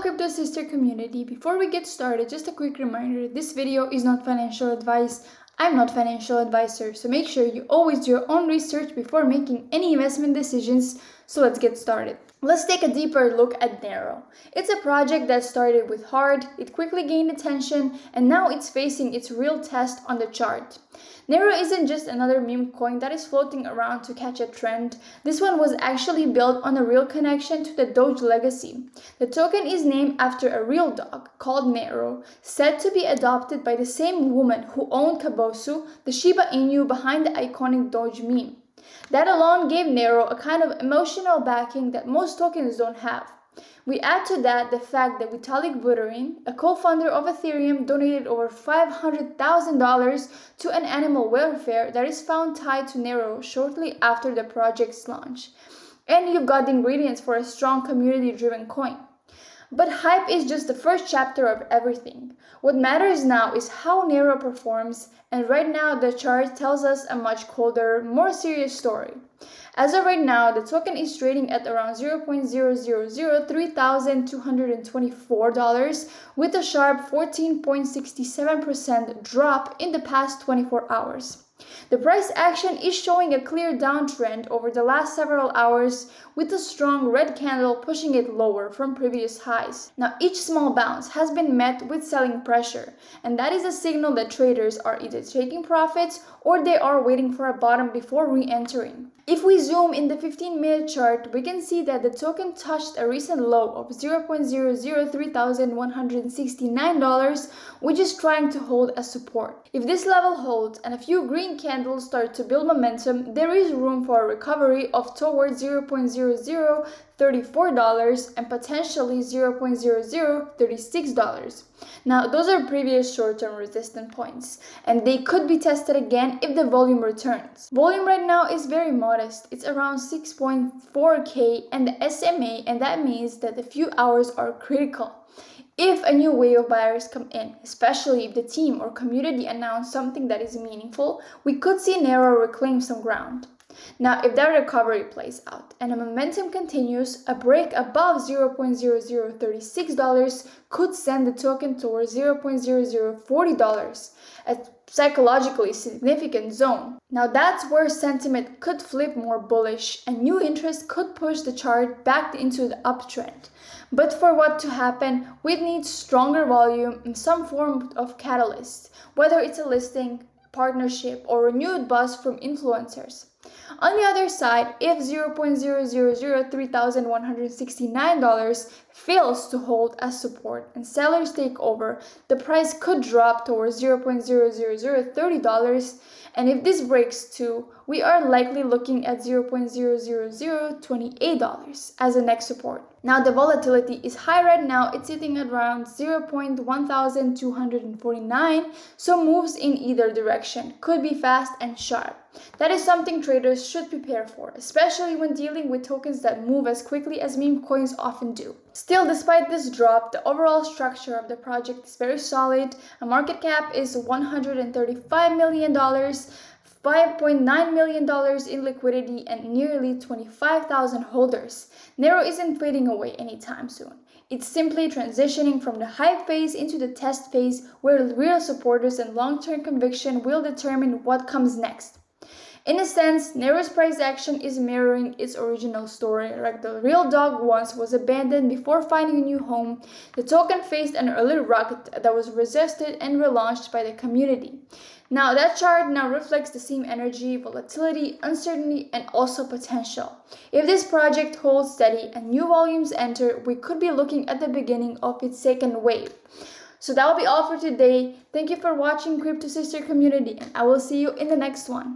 Crypto Sister community. Before we get started, just a quick reminder, this video is not financial advice. I'm not financial advisor, so make sure you always do your own research before making any investment decisions. So let's get started. Let's take a deeper look at Neiro. It's a project that started with hard, it quickly gained attention, and now it's facing its real test on the chart. Neiro isn't just another meme coin that is floating around to catch a trend. This one was actually built on a real connection to the Doge legacy. The token is named after a real dog called Neiro, said to be adopted by the same woman who owned Kabosu, the Shiba Inu behind the iconic Doge meme. That alone gave Neiro a kind of emotional backing that most tokens don't have. We add to that the fact that Vitalik Buterin, a co-founder of Ethereum, donated over $500,000 to an animal welfare that is found tied to Neiro shortly after the project's launch. And you've got the ingredients for a strong community-driven coin. But hype is just the first chapter of everything. What matters now is how Neiro performs, and right now the chart tells us a much colder, more serious story. As of right now, the token is trading at around $0.0003,224 with a sharp 14.67% drop in the past 24 hours. The price action is showing a clear downtrend over the last several hours, with a strong red candle pushing it lower from previous highs. Now, each small bounce has been met with selling pressure, and that is a signal that traders are either taking profits or they are waiting for a bottom before re-entering. If we zoom in the 15-minute chart, we can see that the token touched a recent low of $0.003169, which is trying to hold as support. If this level holds and a few green candles start to build momentum, there is room for a recovery of towards $0.0034 and potentially $0.0036. Now, those are previous short-term resistance points, and they could be tested again if the volume returns. Volume right now is very modest. It's around 6.4K and the SMA, and that means that a few hours are critical. If a new wave of buyers come in, especially if the team or community announce something that is meaningful, we could see Neiro reclaim some ground. Now, if that recovery plays out and the momentum continues, a break above $0.0036 could send the token towards $0.0040, a psychologically significant zone. Now, that's where sentiment could flip more bullish and new interest could push the chart back into the uptrend. But for what to happen, we need stronger volume in some form of catalyst, whether it's a listing, partnership, or renewed buzz from influencers. On the other side, if $0.0003,169 fails to hold as support and sellers take over, the price could drop towards $0.0030, and if this breaks too, we are likely looking at $0.0028 as the next support. Now, the volatility is high right now. It's sitting at around 0.1249, so moves in either direction could be fast and sharp. That is something traders should prepare for, especially when dealing with tokens that move as quickly as meme coins often do. Still, despite this drop, the overall structure of the project is very solid. A market cap is $135 million, $5.9 million in liquidity, and nearly 25,000 holders. Neiro isn't fading away anytime soon. It's simply transitioning from the hype phase into the test phase, where real supporters and long-term conviction will determine what comes next. In a sense, Neiro's price action is mirroring its original story. Like the real dog once was abandoned before finding a new home, the token faced an early rocket that was resisted and relaunched by the community. Now, that chart now reflects the same energy, volatility, uncertainty, and also potential. If this project holds steady and new volumes enter, we could be looking at the beginning of its second wave. So that will be all for today. Thank you for watching Crypto Sister community, and I will see you in the next one.